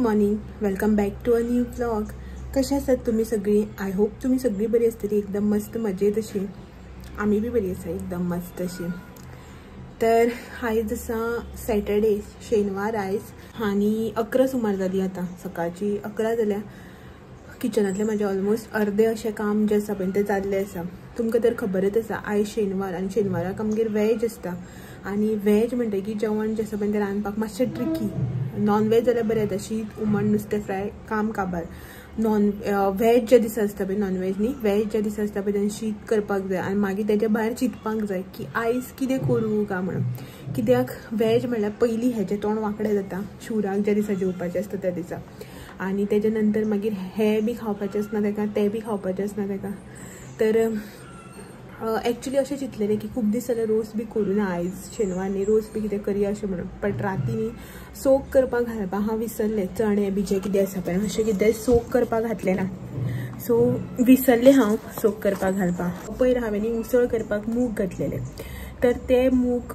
Morning, welcome back to a new vlog. कशा आसात तुम्ही सगळी? आय होप तुम्ही सगळी बरी असतली, एकदम मस्त मजेत अशी. आम्ही बी बरी आसा, एकदम मस्त अशी. तर आयज आसा सॅटर्डे, शेनवार आयज आनी 11 सुमार जाली. आता सकाळची 11 जाल्या. किचनातले माझे ऑलमोस्ट अर्धे अशें काम जे आसा पळय तें जाल्लें आसा. तुमकां तर खबरच आसा आयज शेनवार आनी शेनवाराक आमगेर वॅज आसता. आनी वॅज म्हणटकीर जेवण जें आसा पळय तें रांदपाक मातशें ट्रिकी. नॉन वॅज जाल्यार बरें येता, शीत हुमण नुस्तें फ्राय काम काबार. वॅज ज्या दिसा आसता पळय, नॉन वॅज न्ही, वॅज ज्या दिसा आसता पळय तेन्ना शीत करपाक जाय आनी मागीर तेच्या भायर चिंतपाक जाय की आयज कितें करूं काय म्हणून. कित्याक वॅज म्हणल्यार पयलीं हेजें तोंड वांकडें जाता शिवराक ज्या दिसा जेवपाचें आसता त्या दिसा. आनी तेजे नंतर मागीर हे बी खावपाचें आसना तेका, ते बी खावपाचें आसना तेका. तर एक्चुअली अशें चिंतलेलें की खूब दीस जाल्यार रोस बी करूं ना आयज शेनवार न्ही, रोस बी कितें करया अशें म्हणून. बट राती न्ही सोक करपाक घालपाक हांव विसरलें. चणे बी जे कितें आसा पळय अशें कितें सोक करपाक घातलें ना, सो विसरलें हांव सोक करपाक घालपाक. पयर हांवें न्ही उसळ करपाक मूग घातलेले. तर ते मूग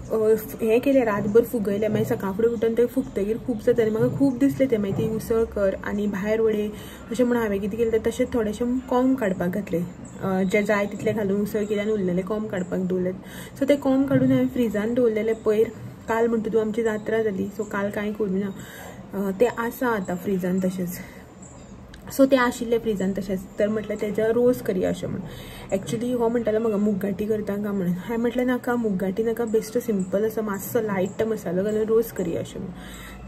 हें केलें, रातभर फुगयलें. मागीर सकाळ फुडें उठून ते फुगतकीर खूब जातालें. म्हाका खूब दिसलें तें मागीर ती उसळ कर आनी भायर वडय अशें म्हणून हांवें कितें केलें तें तशें थोडेशें कोंब काडपाक घातलें. जे जाय तितलें घालून उसळ केली आनी उरलेले कोंब काडपाक दवरले. सो ते कोंब काडून हांवें फ्रिजान दवरलेले पयर. काल म्हणटा तूं आमची जात्रा जाली, सो काल कांय करूं ना. ते आसा आतां फ्रिजान तशेंच. सो ते आशिल्ले फ्रिजान तशेंच. तर म्हटलें तेजो रोस करया अशें म्हणून. एक्चुअली हो म्हणटालो म्हाका मुगगाटी करता काय म्हणून. हांवें म्हटलें नाका, मुगगाटी नाका, बेश्टो सिंपल असो मातसो लायट मसालो घालून रोस करया अशें म्हणून.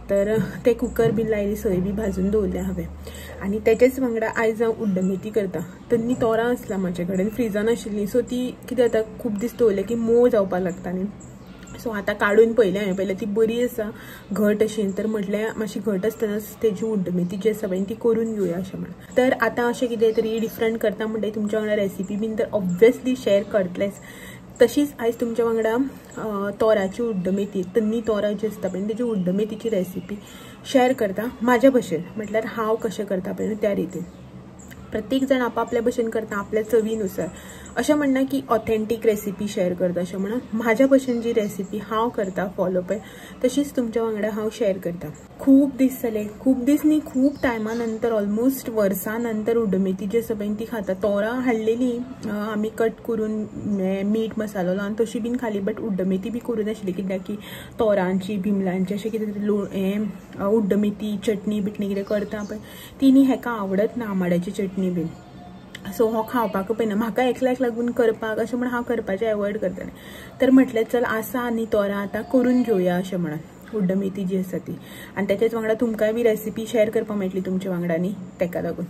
तर ते कुकर बी लायली, सोय बी भाजून दवरले हांवें. आनी तेजेच वांगडा आयज हांव उड्डमेथी करता. तन्नी तोरां आसला म्हाजे कडेन, फ्रिजान आशिल्लीं. सो ती कितें जाता, खूब दीस दवरले की मोव जावपाक लागता न्ही. सो आतां काडून पळयलें हांवें, पयलें ती बरी आसा घट अशी. तर म्हटलें मातशी घट आसतनाच तेजी उड्डमेथी जी आसा पळय ती करून घेवया अशें म्हणून. तर आतां अशें कितें तरी डिफरंट करता म्हणटा तुमच्या वांगडा रेसिपी बीन तर ऑब्वियसली शेअर करतलेंच. तशीच आयज तुमच्या वांगडा तोराची उड्डमेथी, तन्नी तोरां जी आसता पळय तेजी उड्डमेथीची रेसिपी शेअर करता म्हाज्या भशेन. म्हटल्यार हांव कशें करता पळय त्या रितीन. प्रत्येक जण आपापल्या भशेन करता, आपल्या चवीनुसार. अशें म्हणना की ऑथेंटीक रेसिपी शेअर करता अशें म्हणून. म्हाज्या भशेन जी रेसिपी हांव करता फॉलो पळय तशीच तुमच्या वांगडा हांव शेअर करता. खूब दीस जाले, खूब दीस न्ही, खूब टायमा नंतर, ऑलमोस्ट वर्सां नंतर उड्डमेथी जी आसा पळय ती खाता. तोरां हाडलेलीं आमी कट करून मीठ मसालो लावन तशी बीन खाली. बट उड्डमेथी बी करूं नाशिल्ली कित्याक की तोरांची बिमलांची अशें कितें तरी उड्डमेथी चटणी बिटणी कितें करता पळय ती न्ही हेका आवडत ना, आमाड्याची चटणी बीन. सो हो खावपाक पळयना, म्हाका एकल्याक लागून करपाक अशें म्हणून हांव करपाचें एवॉयड करतालें. तर म्हटलें चल आसा आनी तोरां आतां करून घेवया अशें म्हणून उड्डमेथी जी आसा ती. आनी तेच्याच वांगडा तुमकांय बी रेसिपी शेअर करपाक मेळटली तुमच्या वांगडा न्ही, तेका लागून.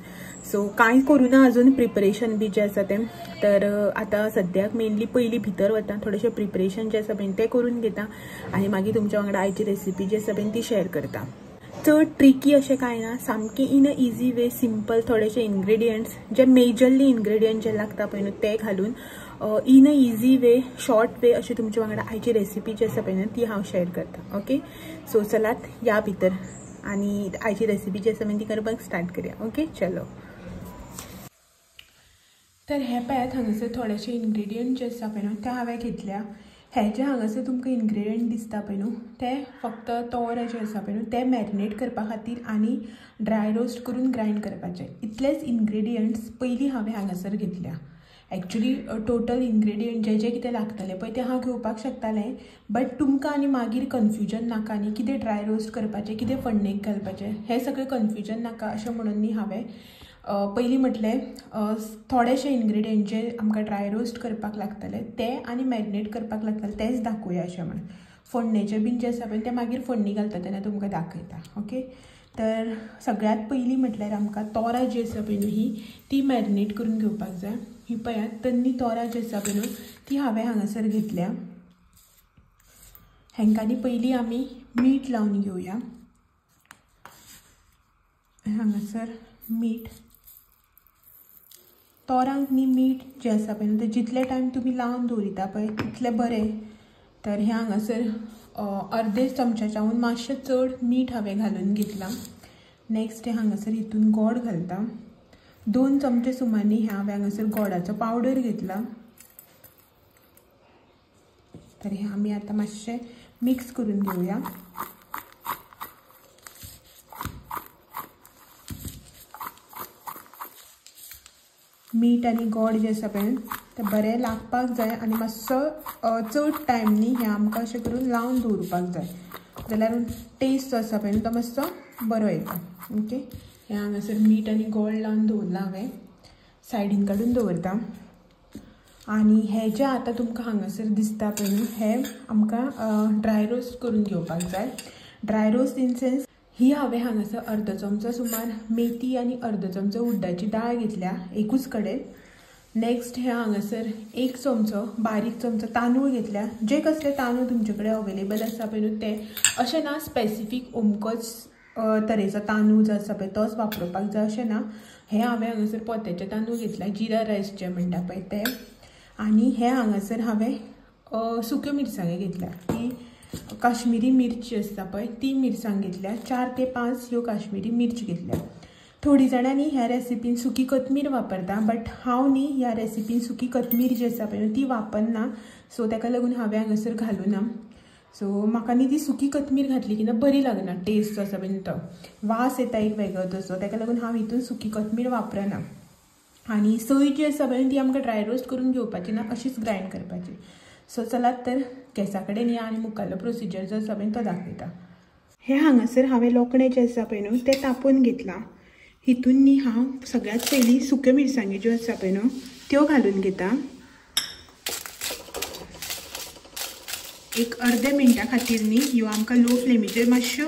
सो कांय करूं ना अजून, प्रिपरेशन बी जें आसा तें. तर आतां सद्याक मेनली पयलीं भितर वता, थोडेशें प्रिपरेशन जें आसा पळय तें करून घेता आनी मागीर तुमच्या वांगडा आयची रेसिपी जी आसा पळय ती शेअर करता. चड ट्रिकी अशें कांय ना, सामकें in a easy way, simple. थोडेशे इन्ग्रेडियंट्स जे मेजरली इन्ग्रेडियंट जे लागता पळय न्हू ते घालून in a easy way, short way अशी तुमच्या वांगडा आयची रेसिपी जी आसा पळय न्हू ती हांव शेअर करता. ओके, सो चलात या भितर आनी आयची रेसिपी जी आसा पळय ती करपाक स्टार्ट करया. ओके, चलो. तर हे पळयात, हांगासर थोडेशे इन्ग्रेडियंट जे आसा पळय न्हू ते हांवें घेतल्या. हे जे हांगासर तुमकां इन्ग्रेडियंट दिसता पळय न्हू ते फक्त तोर जे आसा पळय न्हू ते मॅरिनेट करपा खातीर आनी ड्राय रोस्ट करून ग्रायंड करपाचे. इतलेच इन्ग्रेडियंट्स पयलीं हांवें हांगासर घेतल्या. एक्चुअली टोटल इन्ग्रेडियंट जे जे कितें लागतले पळय ते हांव घेवपाक शकतालें. बट तुमकां आनी मागीर कन्फ्युजन नाका न्ही, कितें ड्राय रोस्ट करपाचें, कितें फोडणेक घालपाचें, हें सगळें कन्फ्युजन नाका अशें म्हणून न्ही हांवें पयलीं म्हटलें थोडेशे इन्ग्रेडियंट जे आमकां ड्राय रोस्ट करपाक लागतले ते आनी मॅरिनेट करपाक लागतले तेच दाखोवया अशें म्हणून. फोडणेचें बीन जें आसा पळय तें मागीर फोडणी घालता तेन्ना तुमकां दाखयता. ओके, तर सगळ्यात पयलीं म्हटल्यार आमकां तोरां जी आसा पळय न्हू ती मॅरिनेट करून घेवपाक जाय. ही पळयात, तन्नी तोरां जी आसा पळय न्हू ती हांवें हांगासर घेतल्या. हेंकां न्ही पयलीं आमी मीठ लावन घेवया. हांगासर मीठ, तोरांक न्ही मीठ जें आसा पळय न्हू तें जितले टायम तुमी लावन दवरिता पळय तितलें बरें. तर हे हांगासर अर्दे चमच्याच्याहून मातशें चड मीठ हांवें घालून घेतलां. नेक्स्ट हांगासर हितून गोड घालता. 2 चमचे सुमार न्ही हांवें हांगासर गोडाचो पावडर घेतला. तर हे आमी आतां मातशें मिक्स करून घेवया. मीठ आनी गोड जे आसा पळय ते बरें लागपाक जाय आनी मातसो चड टायम न्ही हें आमकां अशें करून लावन दवरपाक जाय, जाल्यार टेस्ट जो आसा पळय तो मातसो बरो येता. ओके, हें हांगासर मीठ आनी गोड लावन दवरला हांवें, सायडीन काडून दवरता. आनी हें जें आतां तुमकां हांगासर दिसता पळय न्हू हें आमकां ड्राय रोस्ट करून घेवपाक जाय. ड्राय रोस्ट इन सेन्स ही हांवें हांगासर अर्द चमचो सुमार मेथी आनी अर्द चमचो उड्डाची दाळ घेतल्या एकूच कडेन. नेक्स्ट हें हांगासर 1 चमचो बारीक चमचो तांदूळ घेतल्या. जे कसले तांदूळ तुमचे कडेन अवेलेबल आसा पळय न्हू ते, अशें ना स्पेसिफीक अमकोच तरेचो तांदूळ जो आसा पळय तोच वापरपाक जाय अशें ना. हें हांवें हांगासर पोत्याचे तांदूळ घेतल्या, जिरा रायस जे म्हणटा पळय ते. आनी हें हांगासर हांवें सुक्यो मिरसांगे घेतल्या, ती काश्मीरी मिरची आसता पळय ती मिरसांग घेतल्या. 4 ते 5 ह्यो काश्मीरी मिरची घेतल्या. थोडी जाणांनी ह्या रेसिपीन सुकी कोथमीर वापरता, बट हांव न्ही ह्या रेसिपीन सुकी कोथमीर जी आसा पळय ती वापरना, सो ताका लागून हांवें हांगासर घालूना. सो म्हाका न्ही ती सुकी कोथमीर घातली की ना बरी लागना, टेस्ट जो आसा पळय तो वास येता एक वेगळो तसो, ताका लागून हांव हितून सुकी कोथमीर वापरना. आनी सोय जी आसा पळय ती आमकां ड्राय रोस्ट करून घेवपाची ना, अशीच ग्रायंड करपाची. सो चलात तर गॅसा कडेन या आनी मुखाल्लो प्रोसिजर जो आसा पळय तो दाखयता. हे हांगासर हांवें लोकणें जें आसा पळय न्हू तें तापोवन घेतलां. हितून न्ही हांव सगळ्यात पयलीं सुक्यो मिरसांगे ज्यो आसा पळय न्हू त्यो घालून घेता. एक अर्दे मिनटा खातीर न्ही ह्यो आमकां लो फ्लेमीचेर मातश्यो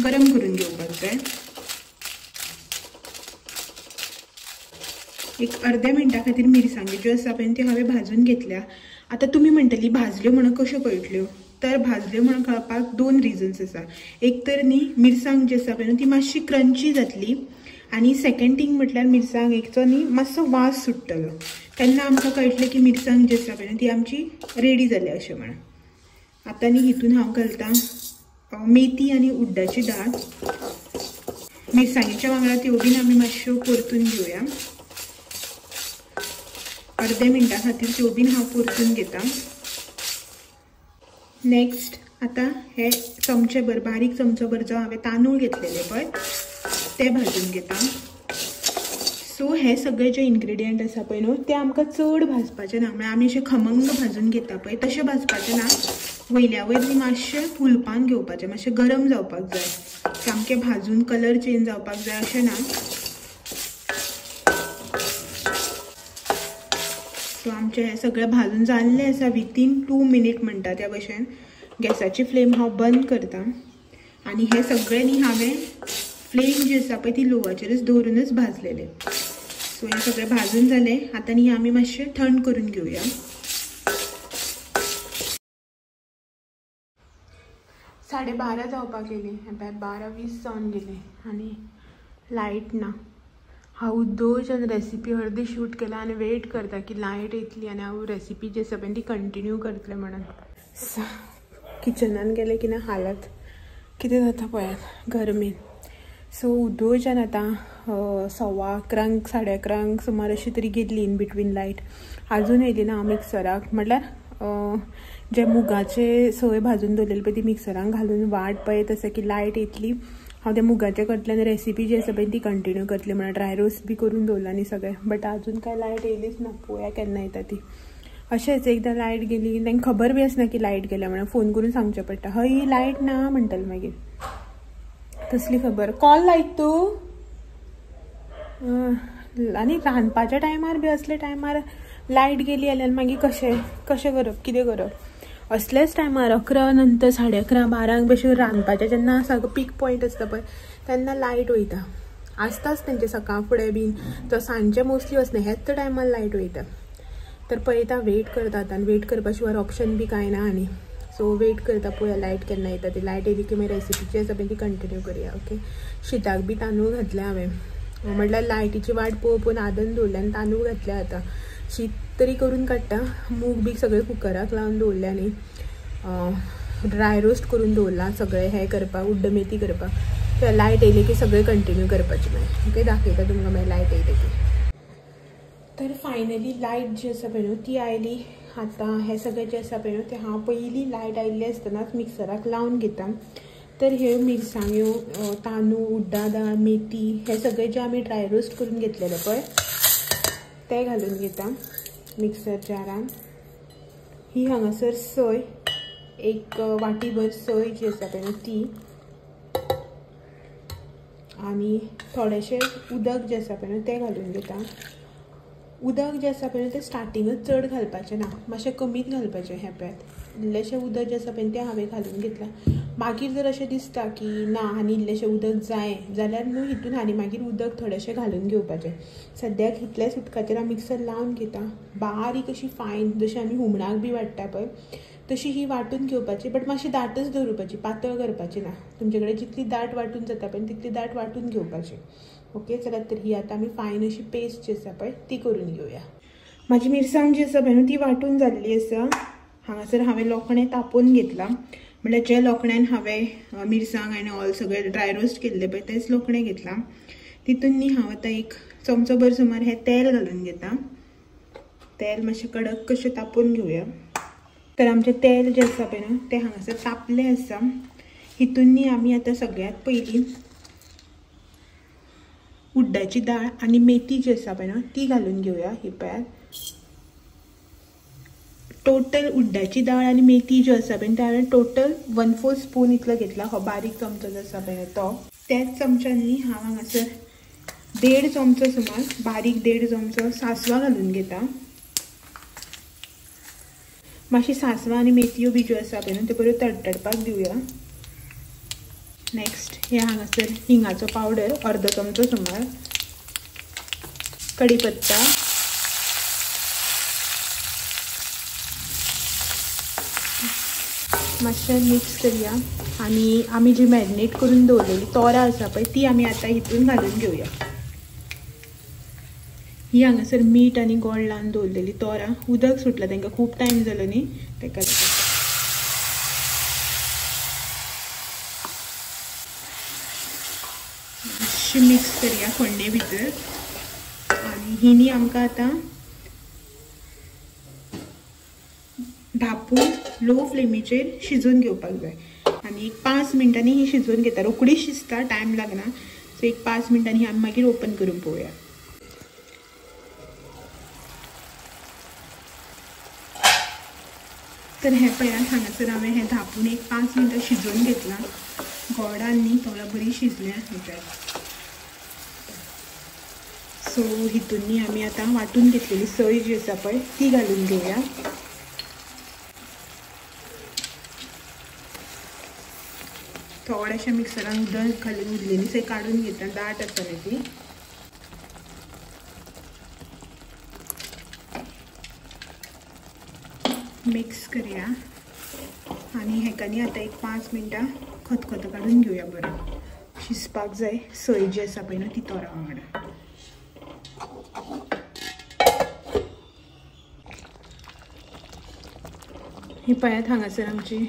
गरम करून घेवपाक जाय. एक अर्द्या मिनटा खातीर मिरसांगे ज्यो आसा पळय त्यो हांवें भाजून घेतल्या. आतां तुमी म्हणटली भाजल्यो म्हणून कश्यो कळटल्यो, तर भाजल्यो म्हणून कळपाक 2 रिजन्स आसा. एक तर न्ही मिरसांग जी आसा पळय न्हू ती मातशी क्रंची जातली, आनी सेकंड थिंग म्हटल्यार मिरसांगेचो न्ही मातसो वास सुट्टलो, तेन्ना आमकां कळटलें की मिरसांग जी आसा पळय न्ही ती आमची रेडी जाली अशें म्हणून. आतां न्ही हितून हांव घालता मेथी आनी उड्डाची दाळ. मिरसांगेच्या वांगडा त्यो बीन आमी मातश्यो परतून घेवया. अर्दे मिनटा खातीर त्यो बीन हांव परतून घेता. नेक्स्ट आतां हे चमचे भर बारीक चमचो भर जो हांवें तांदूळ घेतलेले पळय ते भाजून घेता. सो हे सगळे जे इन्ग्रेडियंट आसा पळय न्हू ते आमकां चड भाजपाचे ना, म्हळ्यार आमी अशें खमंग भाजून घेता पळय तशें भाजपाचें ना. वयल्या वयर न्ही मातशें फुलपान घेवपाचें, मातशें गरम जावपाक जाय, सामकें भाजून कलर चेंज जावपाक जाय अशें ना. सो आमचें हें सगळें भाजून जाल्लें आसा विथीन 2 मिनिट म्हणटा त्या भशेन. गॅसाची फ्लेम हांव बंद करता आनी हे सगळें न्ही हांवें फ्लेम जी आसा पळय ती लोवाचेरच दवरूनच भाजलेले. सो हे सगळें भाजून जालें. आतां न्ही आमी मातशें थंड करून घेवया. 12:30 जावपाक गेली, 12:20 जावन गेले आनी लायट ना. हांव उद्दोजन रेसिपी अर्दी शूट केला आनी वेट करता की लायट येतली आनी हांव रेसिपी जी आसा पळय ती कंटिन्यू करतलें म्हणून. किचनान गेले की ना हालत कितें जाता पळयात गरमेन. सो उद्दोजन आतां 11:15 11:30 सुमार अशी तरी गेल्ली इन बिटवीन लायट. आजून येयली ना. हांव मिक्सराक म्हटल्यार जे मुगाचे सय भाजून दवरलेली पळय ती मिक्सरान घालून वाट पळयत आसा की लायट येतली. हांव त्या मुगाच्या कडल्यान रेसिपी जी आसा पळय ती कंटिन्यू करतलें म्हणून ड्राय रोस्ट बी करून दवरला न्ही सगळें. बट आजून काय लायट येयलीच ना. पळोवया केन्ना येता ती. अशेंच एकदां लायट गेली की तांकां खबर बी आसना की लायट गेल्या म्हणून फोन करून सांगचें पडटा, हय लायट ना म्हणटलें मागीर. तसली खबर. कॉल लायट तूं. आनी रांदपाच्या टायमार बी असले टायमार लायट गेली जाल्यार मागीर कशें करप, कितें करप. असलेच टायमार 11 नंतर 11:30 12 भशेन रांदपाचें जेन्ना सगळो पीक पॉयंट आसता पळय तेन्ना लायट वयता. आसताच तेंचे सकाळ फुडें बीन, तो सांजचे मोस्टली वचना, हेच टायमार लायट वयता. तर पळयता, वेट करता आतां. वेट करपा शिवाय ऑप्शन बी कांय ना आनी. सो वेट करता, पळोवया लायट केन्ना येता ती. लायट येयली की मागीर रेसिपी जी आसा पळय ती कंटिन्यू करया. ओके. शिताक बी तांदूळ घातले हांवें, म्हटल्यार लायटीची वाट पळोवन आदन दवरले आनी तांदूळ घातले. आतां शीत तरी करून काडटा. मूग बी सगळे कुकराक लावन दवरले आनी ड्राय रोस्ट करून दवरला सगळें हें करपाक, उड्ड मेथी करपाक. लायट येयली की सगळें कंटिन्यू करपाचें मागीर. ओके, दाखयता तुमकां मागीर लायट येयली की. तर फायनली लायट जी आसा पळय न्हू ती आयली. आतां हें सगळें जें आसा पळय न्हू तें हांव पयलीं लायट आयिल्ली आसतनाच मिक्सराक लावन घेता. तर ह्यो मिरसांग्यो, तांदूळ, उड्डा दाळ, मेथी हे सगळें जें आमी ड्राय रोस्ट करून घेतलेलें पळय ते घालून घेता मिक्सर जारान. ही हांगासर सोय एक वाटीभर सोय जी आसा पळय न्हू ती, आनी थोडेशें उदक जें आसा पळय न्हू तें घालून घेता. उदक जें आसा पळय तें स्टार्टिंगच चड घालपाचें ना, मातशें कमीच घालपाचें. हें पळयात इल्लेशें उदक जें आसा पळय तें हांवें घालून घेतलां. मागीर जर अशें दिसता की ना आनी इल्लेशें उदक जाय जाल्यार न्हू हितून आनी मागीर उदक थोडेशें घालून घेवपाचें. सद्याक इतलेच उदकाचेर हांव मिक्सर लावन घेता. बारीक अशी फायन जशी आमी हुमणाक बी वाडटा पळय तशी ही वाटून घेवपाची, बट मातशी दाटच दवरपाची, पातळ करपाची ना. तुमचे कडेन जितली दाट वाटून जाता पळय तितली दाट वाटून घेवपाची. ओके, चलात तर ही आतां आमी फायन अशी पेस्ट जी आसा पळय ती करून घेवया. म्हाजी मिरसांग जी आसा पळय न्हू ती वाटून जाल्ली आसा. हांगासर हांवें लोखणें तापोवन घेतलां, म्हणल्यार जे लोखण्यान हांवें मिरसांग आनी ऑल सगळें ड्राय रोस्ट केल्ले पळय तेच लोखणें घेतलां. तितून न्ही हांव आतां एक चमचो भर सुमार हें तेल घालून घेता. तेल मातशें कडक कशें तापोवन घेवया. तर आमचें तेल जें आसा पळय न्हू तें हांगासर तापलें आसा. हितून न्ही आमी आतां सगळ्यात पयलीं उड्डाची दाळ आनी मेथी जी आसा पळय न्हू ती घालून घेवया. ही पळयात टोटल उड्डाची दाळ आनी मेथी ज्यो आसा पळय ते हांवें टोटल 1/4 स्पून इतलो घेतला. हो बारीक चमचो जो आसा पळय तो. त्याच चमच्यांनी हांव हांगासर 1.5 चमचो सुमार बारीक 1.5 चमचो सासवां घालून घेता. मातशी सासवां आनी मेथयो बी ज्यो आसा पळय न्हू त्यो बऱ्यो तडतडपाक दिवया. नेक्स्ट हे हांगासर हिंगाचो पावडर 1/2 चमचो सुमार, कढीपत्ता, मातशें मिक्स करया. आनी आमी जी मॅरिनेट करून दवरलेली तोरां आसा पळय ती आमी आतां हितून घालून घेवया. ही हांगासर मीठ आनी गोड लावन दवरलेली तोरां, उदक सुटलां तांकां खूब टायम जालो न्ही ताका लागून. मातशी मिक्स करया फोडणे भितर. आनी ही न्ही आमकां आतां धापून लो फ्लेमीचेर शिजोवन घेवपाक जाय. आनी एक 5 मिनटांनी ही शिजोवन घेता. रोखडी शिजता, टायम लागना. सो एक 5 मिनटांनी आमी मागीर ओपन करून पळोवया. तर हें पळयात हांगासर हांवें हें धापून एक 5 मिनटां शिजोवन घेतलां. गोडान न्ही तोरां बरी शिजल्या हेच्यात. सो हितून न्ही आमी आतां वाटून घेतलेली सोय जी आसा पळय ती घालून घेवया. थोडेशें मिक्सरान उदक घालून उरलेली सोय काडून घेता, दाट आसतली ती. मिक्स करया आनी हेका न्ही आतां एक 5 मिनटां खतखतो काडून घेवया. बरो शिजपाक जाय सोय जी आसा पळय न्हू ती तोरां वांगडा. ही पळयात हांगासर आमची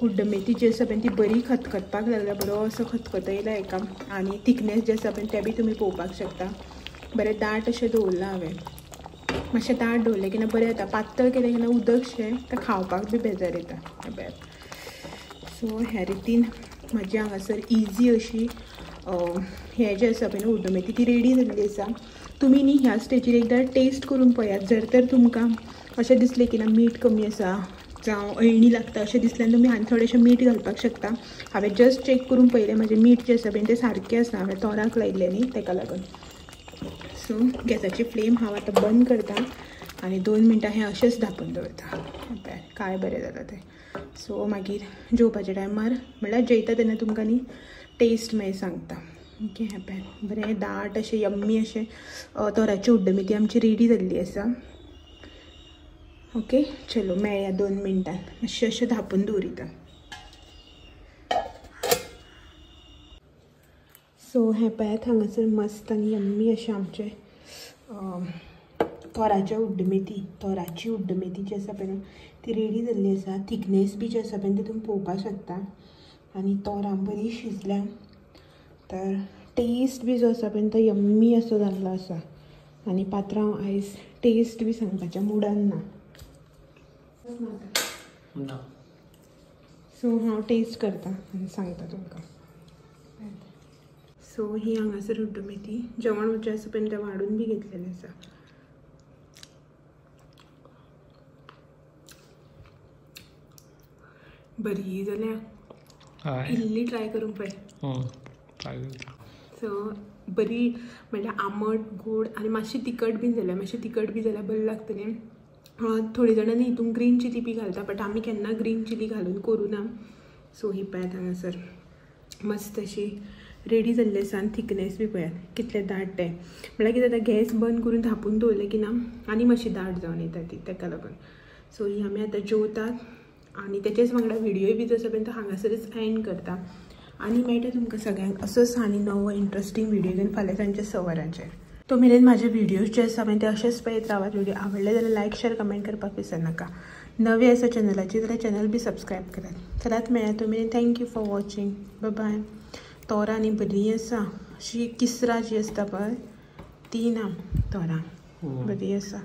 उड्ड मेथी जी आसा पळय ती बरी खतखतपाक लागल्या. बरो असो खतखतो येयला हेका. आनी थिकनेस जे आसा पळय तें बी तुमी पळोवपाक शकता. बरें दाट अशें दवरलां हांवें. मातशें दाट दवरलें की ना बरें जाता. पातळ केलें की ना उदकशें तें खावपाक बी बेजार येता. सो ह्या रितीन म्हाजी हांगासर इजी अशी हें जें आसा पळय न्हू उड्ड मेथी ती रेडी जाल्ली आसा. तुमी न्ही ह्या स्टेजीर एकदां टेस्ट करून पळयात. जर तर तुमकां अशें दिसलें की ना मीठ कमी आसा जावं अळणी लागता अशें दिसल्यार तुमी आनी थोडेशें मीठ घालपाक शकता. हांवें जस्ट चॅक करून पळयलें म्हाजें मीठ जें आसा पळय तें सारकें आसा. हांवें तोराक लायिल्लें न्ही ताका लागून. सो गॅसाची फ्लेम हांव आतां बंद करता आनी 2 मिनटां हें अशेंच धांपून दवरता. काय बरें जालां तें. सो मागीर जेवपाच्या टायमार म्हणल्यार जेयता तेन्ना तुमकां न्ही टेस्ट मागीर सांगता. ओके, हें पळय बरें दाट अशें यम्मी अशें तोराची उड्ड मेथी आमची रेडी जाल्ली आसा. ओके, चलो मेळया 2 मिनटां. मातशें अशें धांपून दवरिता. सो हें पळयात हांगासर मस्त आनी यम्मी अशें आमचें तोराची उड्ड मेथी जी आसा पळय ती रेडी जाल्ली आसा. थिकनेस बी जी आसा पळय ती तुमी पळोवपाक शकता. आनी तोरां बरी शिजल्या. तर टेस्ट बी जो आसा पळय तो यम्मी असो जाल्लो आसा. आनी पात्रांव आयज टेस्ट बी सांगपाच्या मुडान ना. सो हांव टेस्ट करता आनी सांगता तुमकां. सो ही हांगासर उड्ड मेथी जेवण जें आसा पळय तें वाडून बी घेतलेलें आसा. बरी जाल्या इल्ली ट्राय करूंक पळय सो बरी म्हणल्यार आंबट गोड आनी मातशी तिखट बीन जाल्यार बरी लागतली. थोडी जाणांनी हितून ग्रीन चिली बी घालता बट आमी केन्ना ग्रीन चिली घालून करूं ना. सो ही पळयात हांगासर मस्त अशी रेडी जाल्ली आसा आनी थिकनेस बी पळयात कितलें दाट तें. म्हळ्यार कितें जाता गॅस बंद करून धांपून दवरलें की ना आनी मातशी दाट जावन येता ती ताका लागून. सो ही आमी आतां जेवतात आनी तेचेच वांगडा व्हिडिओय बी जसो पर्यंत हांगासरच एंड करता आनी मेळटा तुमकां सगळ्यांक असोच आनी नवो इंट्रस्टींग व्हिडिओ घेवन फाल्यां सांजचे 6 वरांचेर. तो मेरेन म्हाजे व्हिडिओज जे आसा ते अशेंच पळयत रावात. व्हिडिओ आवडले जाल्यार लायक शेअर कमेंट करपाक विसरनाका. नवे आसा चॅनलाचेर जाल्यार चॅनल बी सबस्क्रायब करात. चलात मेळया तो मेरेन. Thank you for watching. बाय. तोरां न्ही बरी आसा अशी किसरां जी आसता पळय ती ना तोरां बरी आसा.